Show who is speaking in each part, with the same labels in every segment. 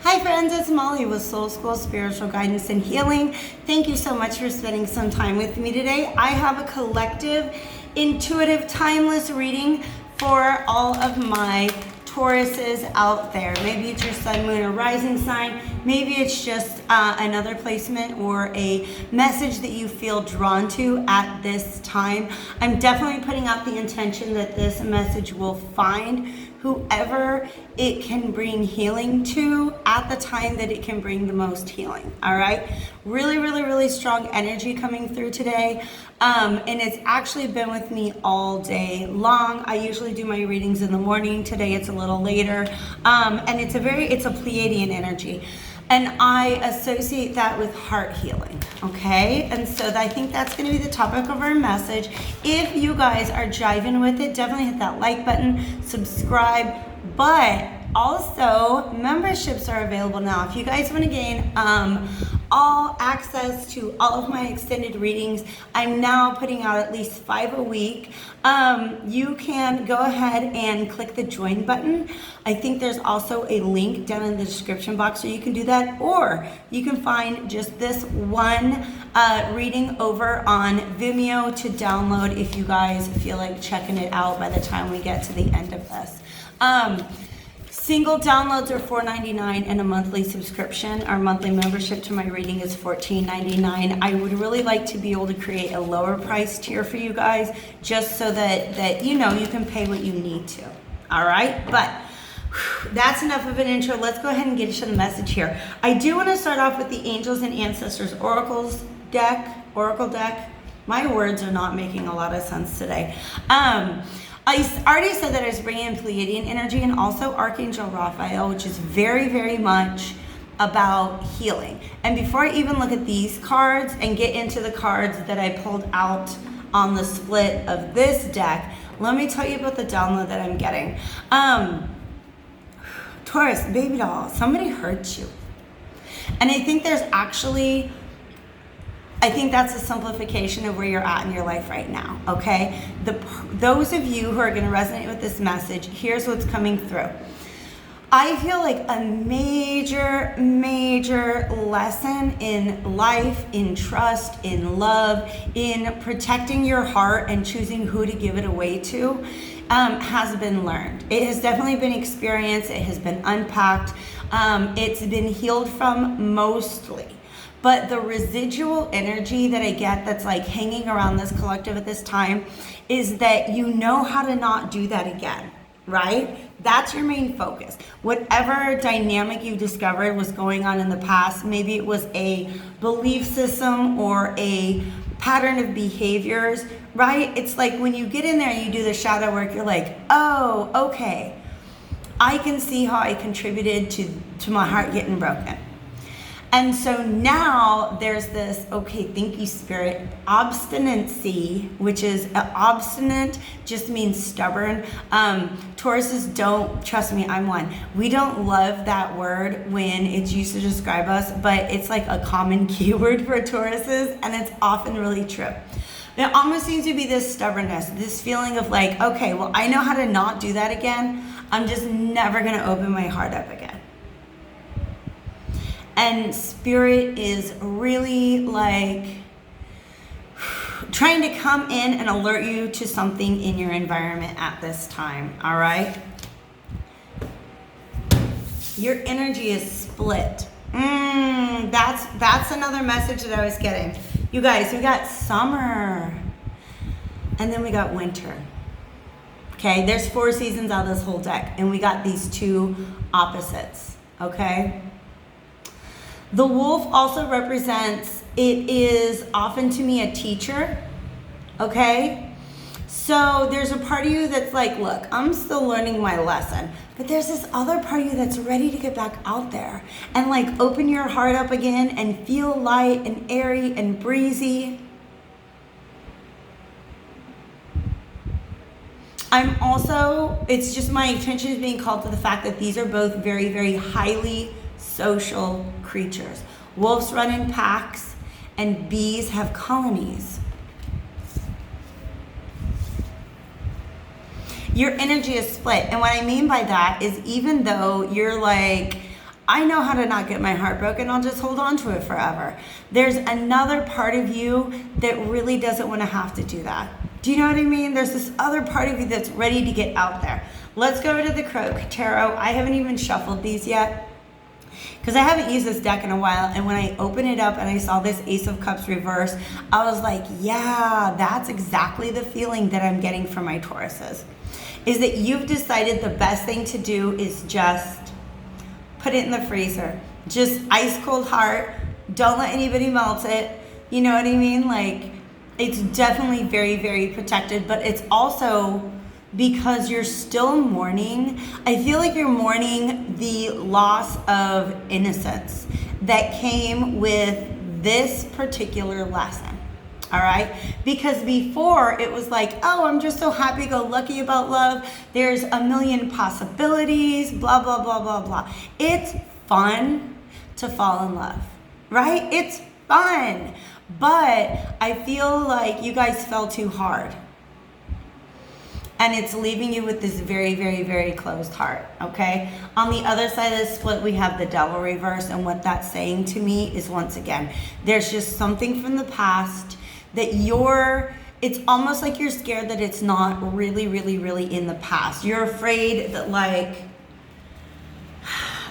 Speaker 1: Hi friends, it's Molly with Soul School Spiritual Guidance and Healing. Thank you so much for spending some time with me today. I have a collective, intuitive, timeless reading for all of my Tauruses out there. Maybe it's your sun, moon, or rising sign. Maybe it's just another placement or a message that you feel drawn to at this time. I'm definitely putting out the intention that this message will find whoever it can bring healing to at the time that it can bring the most healing. All right, really strong energy coming through today, and it's actually been with me all day long. I usually do my readings in the morning. Today it's a little later, and it's a Pleiadian energy, and I associate that with heart healing. Okay, and so I think that's going to be the topic of our message. If you guys are jiving with it, definitely hit that like button, subscribe, but also memberships are available now. If you guys want to gain all access to all of my extended readings, I'm now putting out at least 5 a week. You can go ahead and click the join button. I think there's also a link down in the description box so you can do that, or you can find just this one reading over on Vimeo to download if you guys feel like checking it out by the time we get to the end of this. Single downloads are $4.99 and a monthly subscription. Our monthly membership to my reading is $14.99. I would really like to be able to create a lower price tier for you guys, just so that you know you can pay what you need to. All right, but that's enough of an intro. Let's go ahead and get into the message here. I do want to start off with the Angels and Ancestors Oracle deck. My words are not making a lot of sense today. I already said that I was bringing in Pleiadian energy and also Archangel Raphael, which is very much about healing. And before I even look at these cards and get into the cards that I pulled out on the split of this deck, let me tell you about the download that I'm getting. Taurus, baby doll, somebody hurt you. And I think that's a simplification of where you're at in your life right now, okay? Those of you who are going to resonate with this message, here's what's coming through. I feel like a major lesson in life, in trust, in love, in protecting your heart and choosing who to give it away to has been learned. It has definitely been experienced. It has been unpacked. It's been healed from mostly. But the residual energy that I get that's like hanging around this collective at this time is that you know how to not do that again, right? That's your main focus. Whatever dynamic you discovered was going on in the past, maybe it was a belief system or a pattern of behaviors, right? It's like when you get in there and you do the shadow work, you're like, oh, okay, I can see how I contributed to my heart getting broken. And so now there's this, okay, thank you, Spirit, obstinacy, which is obstinate, just means stubborn. Tauruses don't, trust me, I'm one. We don't love that word when it's used to describe us, but it's like a common keyword for Tauruses, and it's often really true. There almost seems to be this stubbornness, this feeling of like, okay, well, I know how to not do that again. I'm just never going to open my heart up again. And Spirit is really like trying to come in and alert you to something in your environment at this time, all right? Your energy is split. That's another message that I was getting. You guys, we got summer, and then we got winter. Okay, there's 4 seasons out of this whole deck, and we got these 2 opposites, okay? The wolf also represents, it is often to me a teacher, okay? So there's a part of you that's like, look, I'm still learning my lesson, but there's this other part of you that's ready to get back out there and like open your heart up again and feel light and airy and breezy. I'm also, it's just my attention is being called to the fact that these are both very highly social creatures. Wolves run in packs and bees have colonies. Your energy is split. And what I mean by that is even though you're like, I know how to not get my heart broken. I'll just hold on to it forever. There's another part of you that really doesn't want to have to do that. Do you know what I mean? There's this other part of you that's ready to get out there. Let's go over to the Tarot. I haven't even shuffled these yet because I haven't used this deck in a while. And when I opened it up and I saw this Ace of Cups reverse, I was like, yeah, that's exactly the feeling that I'm getting from my Tauruses. Is that you've decided the best thing to do is just put it in the freezer. Just ice cold heart. Don't let anybody melt it. You know what I mean? Like, it's definitely very, very protected, but it's also because you're still mourning. I feel like you're mourning the loss of innocence that came with this particular lesson. All right? Because before it was like, oh, I'm just so happy-go-lucky about love. There's a million possibilities, blah, blah, blah, blah, blah. It's fun to fall in love, right? It's fun. But I feel like you guys fell too hard. And it's leaving you with this very, very, very closed heart, okay? On the other side of the split, we have the Devil reverse. And what that's saying to me is, once again, there's just something from the past that it's almost like you're scared that it's not really, really, really in the past. You're afraid that, like,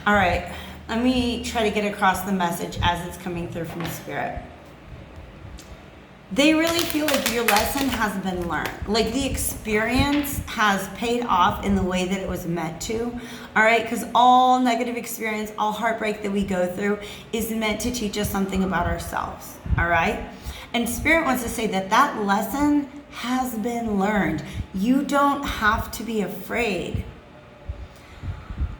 Speaker 1: all right, let me try to get across the message as it's coming through from Spirit. They really feel like your lesson has been learned. Like the experience has paid off in the way that it was meant to. All right, because all negative experience, all heartbreak that we go through is meant to teach us something about ourselves. All right? And Spirit wants to say that that lesson has been learned. You don't have to be afraid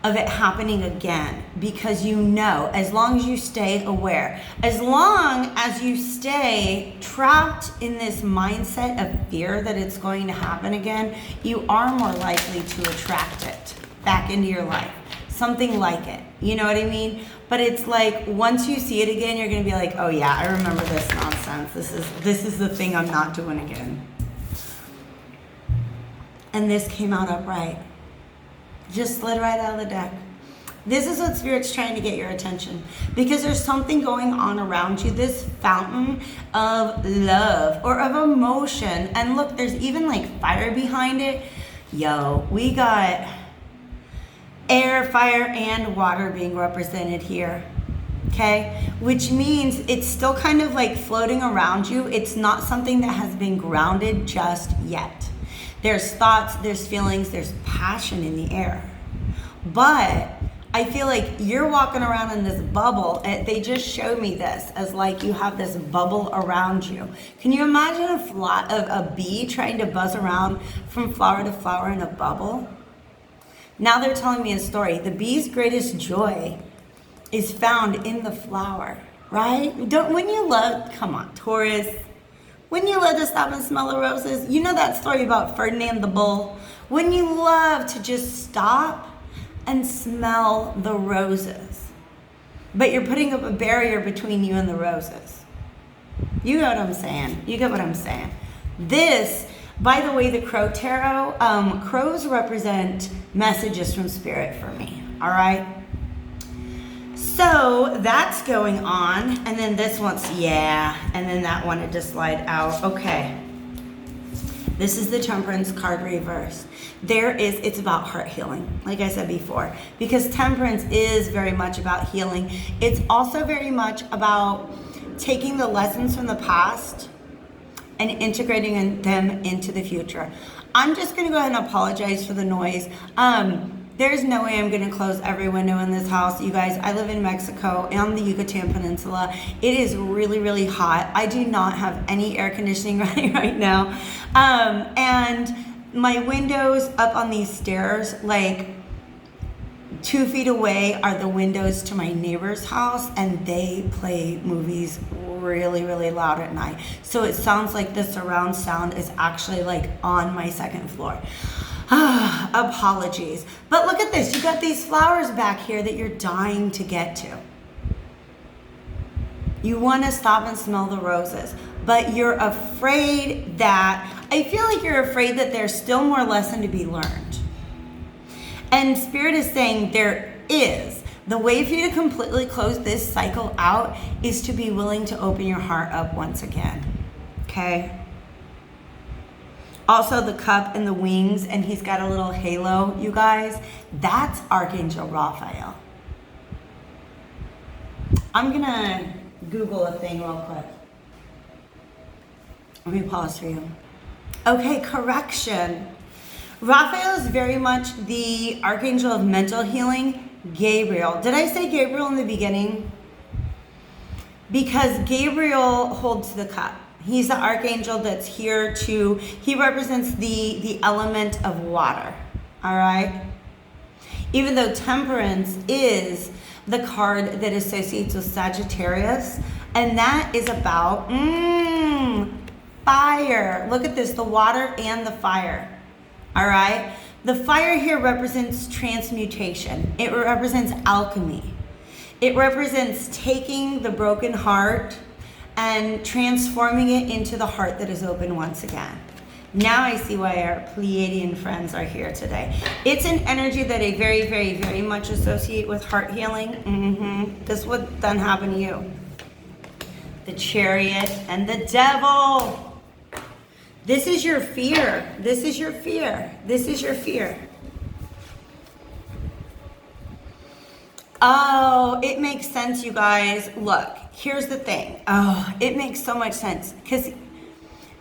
Speaker 1: of it happening again, because you know, as long as you stay aware, as long as you stay trapped in this mindset of fear that it's going to happen again, you are more likely to attract it back into your life. Something like it. You know what I mean? But it's like, once you see it again, you're gonna be like, oh yeah, I remember this nonsense. This is the thing I'm not doing again. And this came out upright. Just slid right out of the deck. This is what Spirit's trying to get your attention, because there's something going on around you, this fountain of love or of emotion. And look, there's even like fire behind it. Yo, we got air, fire, and water being represented here. Okay? Which means it's still kind of like floating around you. It's not something that has been grounded just yet. There's thoughts, there's feelings, there's passion in the air. But I feel like you're walking around in this bubble, and they just showed me this as like you have this bubble around you. Can you imagine a bee trying to buzz around from flower to flower in a bubble? Now they're telling me a story. The bee's greatest joy is found in the flower, right? Wouldn't you love, come on, Taurus, wouldn't you love to stop and smell the roses? You know that story about Ferdinand the Bull? Wouldn't you love to just stop and smell the roses? But you're putting up a barrier between you and the roses. You get what I'm saying? You get what I'm saying? This, by the way, the Crow Tarot, crows represent messages from Spirit for me, all right? So that's going on, and then this one's, yeah, and then that wanted to slide out. Okay. This is the Temperance card reverse. It's about heart healing, like I said before, because Temperance is very much about healing. It's also very much about taking the lessons from the past and integrating them into the future. I'm just gonna go ahead and apologize for the noise. There's no way I'm gonna close every window in this house. You guys, I live in Mexico on the Yucatan Peninsula. It is really, really hot. I do not have any air conditioning running right now. And my windows up on these stairs, like 2 feet away are the windows to my neighbor's house, and they play movies really, really loud at night. So it sounds like the surround sound is actually like on my second floor. Apologies. But look at this. You got these flowers back here that you're dying to get to. You want to stop and smell the roses, but you're afraid that, I feel like you're afraid that there's still more lesson to be learned. And Spirit is saying there is, The way for you to completely close this cycle out is to be willing to open your heart up once again. Okay? Also, the cup and the wings, and he's got a little halo, you guys. That's Archangel Raphael. I'm gonna Google a thing real quick. Let me pause for you. Okay, correction. Raphael is very much the Archangel of mental healing, Gabriel. Did I say Gabriel in the beginning? Because Gabriel holds the cup. He's the archangel that's here to, he represents the element of water, all right? Even though Temperance is the card that associates with Sagittarius, and that is about fire. Look at this, the water and the fire, all right? The fire here represents transmutation. It represents alchemy. It represents taking the broken heart and transforming it into the heart that is open once again. Now I see why our Pleiadian friends are here today. It's an energy that I very, very, very much associate with heart healing. This would then happen to you. The Chariot and the Devil. This is your fear. This is your fear. This is your fear. Oh, it makes sense, you guys. Look, here's the thing. Oh, it makes so much sense. Because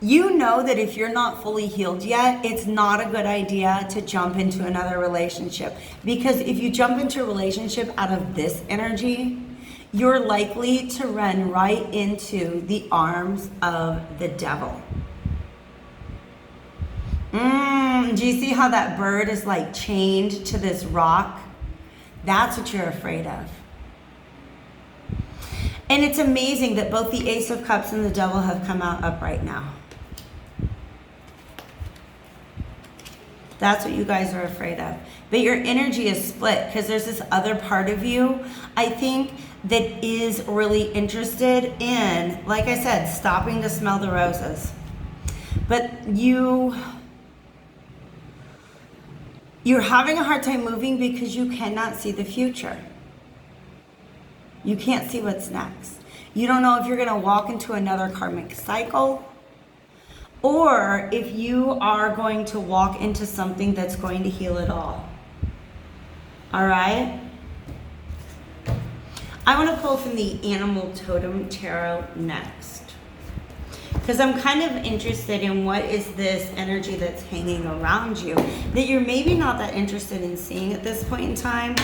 Speaker 1: you know that if you're not fully healed yet, it's not a good idea to jump into another relationship. Because if you jump into a relationship out of this energy, you're likely to run right into the arms of the devil. Do you see how that bird is like chained to this rock? That's what you're afraid of. And it's amazing that both the Ace of Cups and the Devil have come out upright now. That's what you guys are afraid of. But your energy is split because there's this other part of you, I think, that is really interested in, like I said, stopping to smell the roses. But you're having a hard time moving because you cannot see the future. You can't see what's next. You don't know if you're going to walk into another karmic cycle or if you are going to walk into something that's going to heal it all. All right? I want to pull from the Animal Totem Tarot next, because I'm kind of interested in what is this energy that's hanging around you that you're maybe not that interested in seeing at this point in time.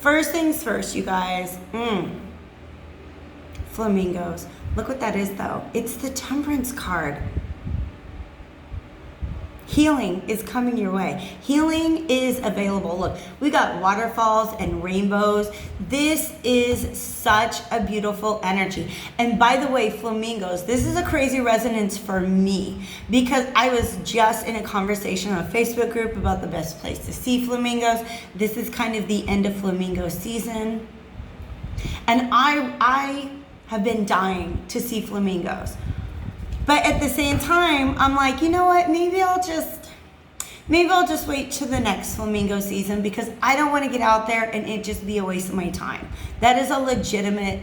Speaker 1: First things first, you guys. Flamingos. Look what that is, though. It's the Temperance card. Healing is coming your way. Healing is available. Look, we got waterfalls and rainbows. This is such a beautiful energy. And by the way, flamingos, this is a crazy resonance for me because I was just in a conversation on a Facebook group about the best place to see flamingos. This is kind of the end of flamingo season. And I have been dying to see flamingos. But at the same time, I'm like, you know what? Maybe I'll just wait to the next flamingo season because I don't want to get out there and it just be a waste of my time. That is a legitimate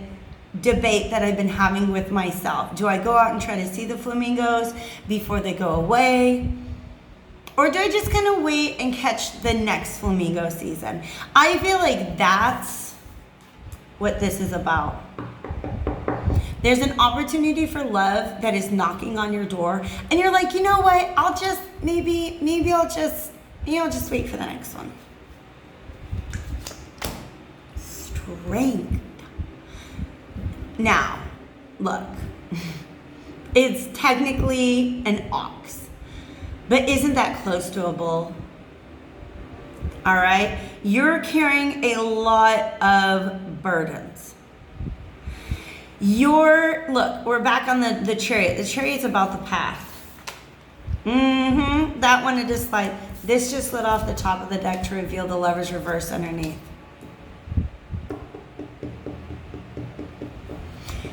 Speaker 1: debate that I've been having with myself. Do I go out and try to see the flamingos before they go away? Or do I just kind of wait and catch the next flamingo season? I feel like that's what this is about. There's an opportunity for love that is knocking on your door, and you're like, you know what? I'll just maybe I'll just wait for the next one. Strength. Now, look, it's technically an ox, but isn't that close to a bull? All right, you're carrying a lot of burdens. Look, we're back on the Chariot. The Chariot's about the path. That one, this just slid off the top of the deck to reveal the Lover's reverse underneath.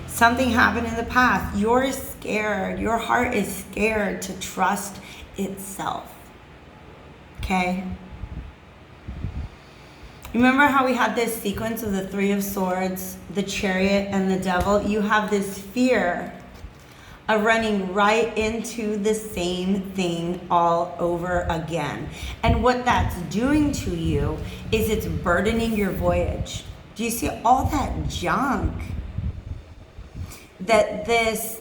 Speaker 1: Something happened in the past. You're scared. Your heart is scared to trust itself. Okay? Remember how we had this sequence of the Three of Swords, the Chariot, and the Devil? You have this fear of running right into the same thing all over again. And what that's doing to you is it's burdening your voyage. Do you see all that junk that this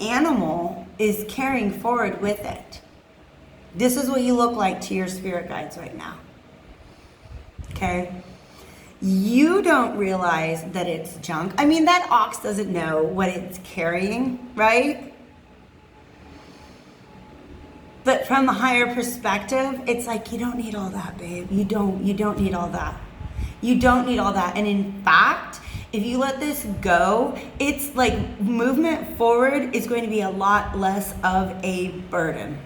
Speaker 1: animal is carrying forward with it? This is what you look like to your spirit guides right now. Okay? You don't realize that it's junk. I mean, that ox doesn't know what it's carrying, right? But from a higher perspective, it's like, you don't need all that, babe. You don't need all that. You don't need all that. And in fact, if you let this go, it's like movement forward is going to be a lot less of a burden.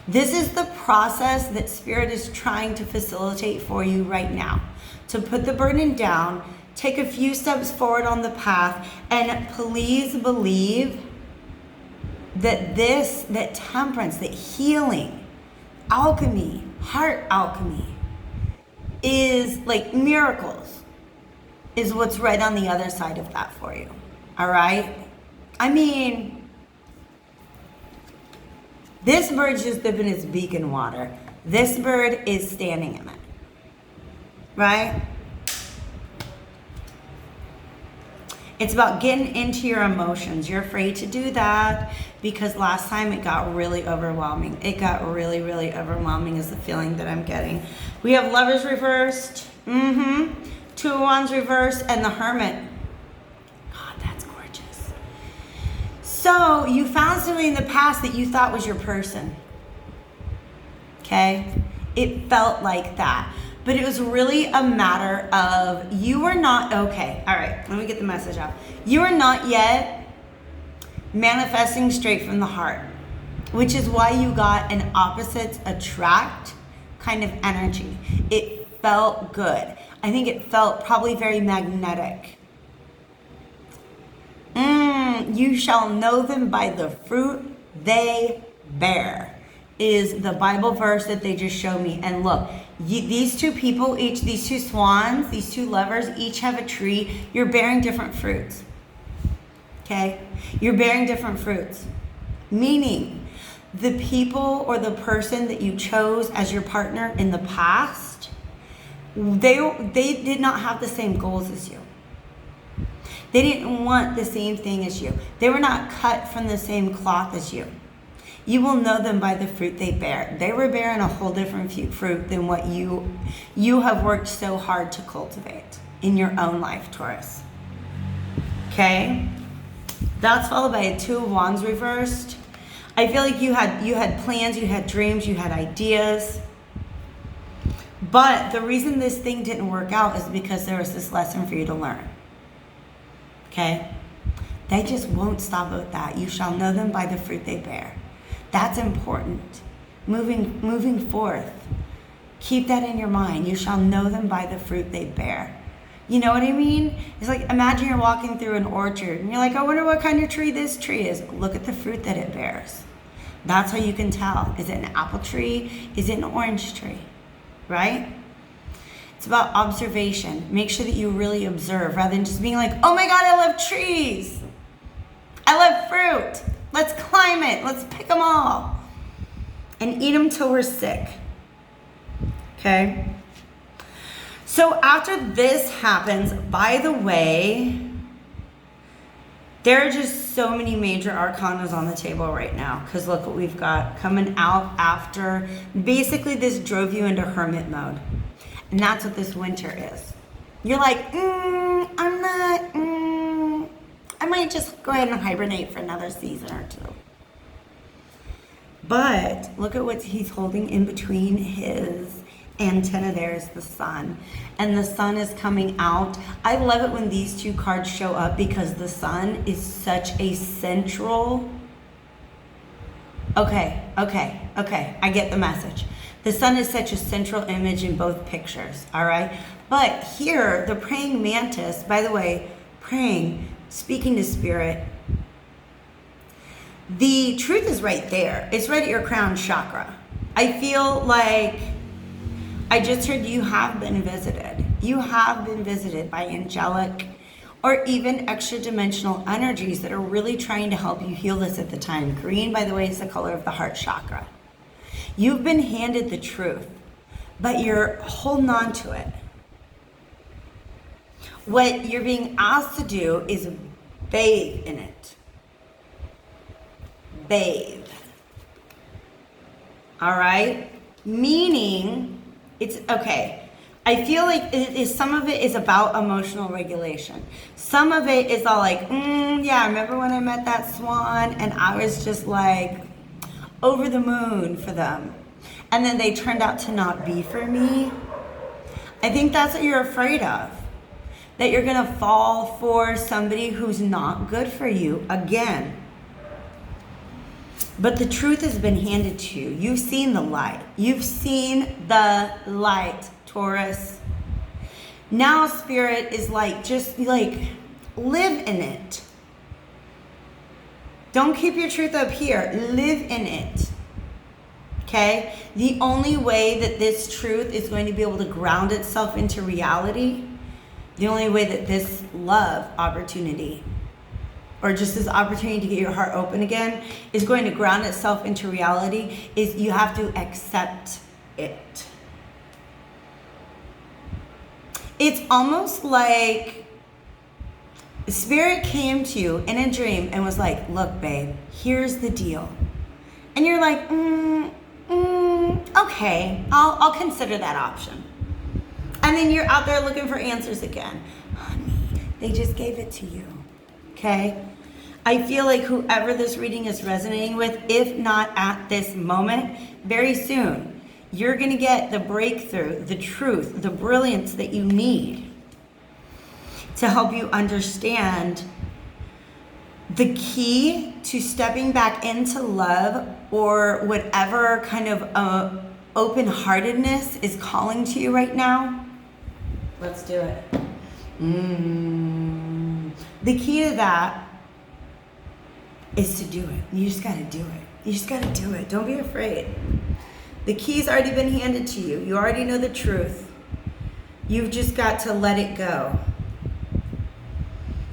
Speaker 1: This is the process that Spirit is trying to facilitate for you right now. To put the burden down, take a few steps forward on the path, and please believe that that temperance, that healing, alchemy, heart alchemy, is like miracles, is what's right on the other side of that for you. All right? I mean, this bird's just dipping its beak in water. This bird is standing in it. Right? It's about getting into your emotions. You're afraid to do that because last time it got really overwhelming. It got really, really overwhelming is the feeling that I'm getting. We have Lovers reversed. Two of Wands reversed and the Hermit. God, that's gorgeous. So you found somebody in the past that you thought was your person. Okay? It felt like that. But it was really a matter of you were not, okay, all right, let me get the message out. You are not yet manifesting straight from the heart, which is why you got an opposites attract kind of energy. It felt good. I think it felt probably very magnetic. You shall know them by the fruit they bear is the Bible verse that they just showed me. And look, these two people, these two swans, these two lovers, each have a tree. You're bearing different fruits. Okay? You're bearing different fruits. Meaning, the people or the person that you chose as your partner in the past, they did not have the same goals as you. They didn't want the same thing as you. They were not cut from the same cloth as you. You will know them by the fruit they bear. They were bearing a whole different fruit than what you have worked so hard to cultivate in your own life, Taurus. Okay? That's followed by a Two of Wands reversed. I feel like you had plans, you had dreams, you had ideas. But the reason this thing didn't work out is because there was this lesson for you to learn. Okay? They just won't stop at that. You shall know them by the fruit they bear. That's important. Moving forth. Keep that in your mind. You shall know them by the fruit they bear. You know what I mean? It's like, imagine you're walking through an orchard and you're like, I wonder what kind of tree this tree is. Look at the fruit that it bears. That's how you can tell. Is it an apple tree? Is it an orange tree? Right? It's about observation. Make sure that you really observe rather than just being like, oh my God, I love trees. I love fruit. Let's climb it. Let's pick them all and eat them till we're sick. Okay? So after this happens, by the way, there are just so many major arcanas on the table right now because look what we've got coming out after. Basically, this drove you into hermit mode. And that's what this winter is. You're like, I might just go ahead and hibernate for another season or two. But look at what he's holding in between his antenna. There's the sun. And the sun is coming out. I love it when these two cards show up because the sun is such a central... Okay. I get the message. The sun is such a central image in both pictures, all right? But here, the praying mantis, by the way, praying, speaking to spirit, the truth is right there. It's right at your crown chakra. I feel like I just heard you have been visited. You have been visited by angelic or even extra dimensional energies that are really trying to help you heal this at the time. Green, by the way, is the color of the heart chakra. You've been handed the truth, but you're holding on to it. What you're being asked to do is bathe in it. Bathe. All right? Meaning, it's okay. I feel like some of it is about emotional regulation. Some of it is all like, yeah, remember when I met that swan and I was just like over the moon for them. And then they turned out to not be for me. I think that's what you're afraid of. That you're gonna fall for somebody who's not good for you again. But the truth has been handed to you. You've seen the light. You've seen the light, Taurus. Now Spirit is like, just like, live in it. Don't keep your truth up here. Live in it. Okay? The only way that this truth is going to be able to ground itself into reality, the only way that this love opportunity, or just this opportunity to get your heart open again, is going to ground itself into reality, is you have to accept it. It's almost like Spirit came to you in a dream and was like, look, babe, here's the deal. And you're like, okay, I'll consider that option. And then you're out there looking for answers again. Honey, they just gave it to you, okay? I feel like whoever this reading is resonating with, if not at this moment, very soon, you're gonna get the breakthrough, the truth, the brilliance that you need to help you understand the key to stepping back into love, or whatever kind of open-heartedness is calling to you right now. Let's do it. The key to that is to do it. You just gotta do it. You just gotta do it. Don't be afraid. The key's already been handed to you. You already know the truth. You've just got to let it go.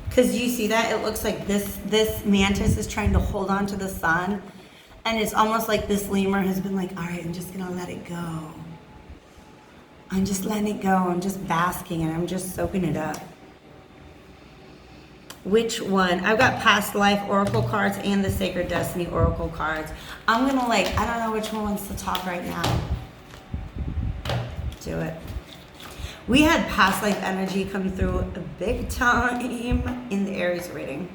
Speaker 1: Because you see that? It looks like this mantis is trying to hold on to the sun. And it's almost like this lemur has been like, all right, I'm just gonna let it go. I'm just letting it go. I'm just basking and I'm just soaking it up. Which one? I've got past life oracle cards and the sacred destiny oracle cards. I'm gonna I don't know which one wants to talk right now. Do it. We had past life energy come through a big time in the Aries reading.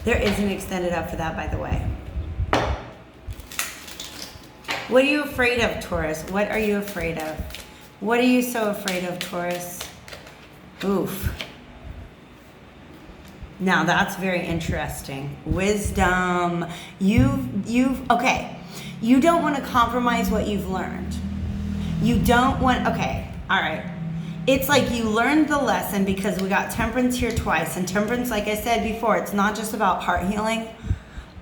Speaker 1: There is an extended up for that, by the way. What are you afraid of, Taurus? What are you afraid of? What are you so afraid of, Taurus? Oof. Now that's very interesting. Wisdom. Okay. You don't want to compromise what you've learned. You don't want, okay, all right. It's like you learned the lesson, because we got Temperance here twice. And Temperance, like I said before, it's not just about heart healing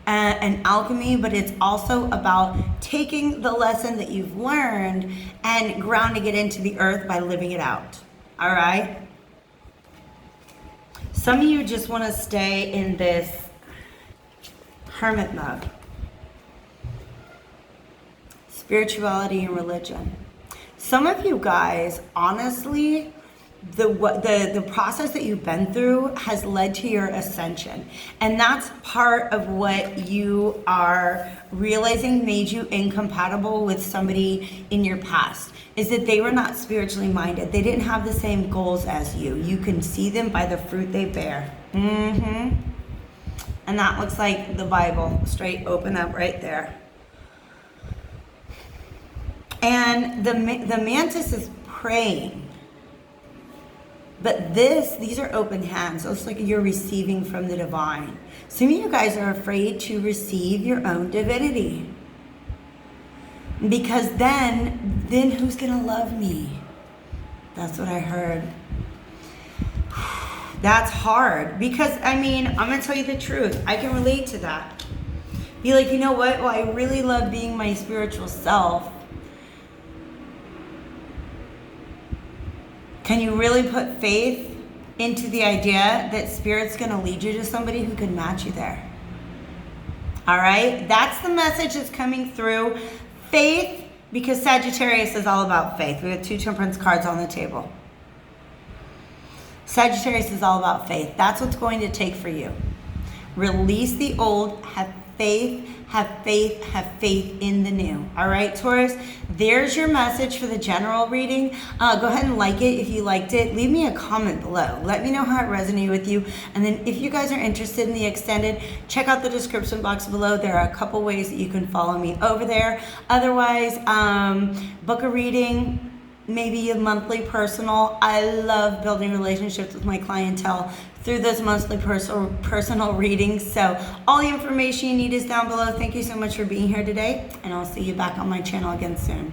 Speaker 1: and alchemy, but it's also about taking the lesson that you've learned and grounding it into the earth by living it out. All right? Some of you just want to stay in this hermit mode. Spirituality and religion. Some of you guys, honestly, the process that you've been through has led to your ascension. And that's part of what you are realizing made you incompatible with somebody in your past, is that they were not spiritually minded. They didn't have the same goals as you. You can see them by the fruit they bear. And that looks like the Bible, straight open up right there. And the mantis is praying. But these are open hands. It looks like you're receiving from the divine. Some of you guys are afraid to receive your own divinity. Because then who's gonna love me? That's what I heard. That's hard. Because, I'm gonna tell you the truth. I can relate to that. Be like, you know what? Well, I really love being my spiritual self. Can you really put faith into the idea that Spirit's going to lead you to somebody who can match you there? All right? That's the message that's coming through. Faith, because Sagittarius is all about faith. We have 2 Temperance cards on the table. Sagittarius is all about faith. That's what's going to take for you. Release the old, have faith, have faith, have faith in the new. All right, Taurus, there's your message for the general reading. Go ahead and like it if you liked it. Leave me a comment below. Let me know how it resonated with you. And then if you guys are interested in the extended, check out the description box below. There are a couple ways that you can follow me over there. Otherwise, book a reading, maybe a monthly personal. I love building relationships with my clientele through those monthly personal readings. So all the information you need is down below. Thank you so much for being here today, and I'll see you back on my channel again soon.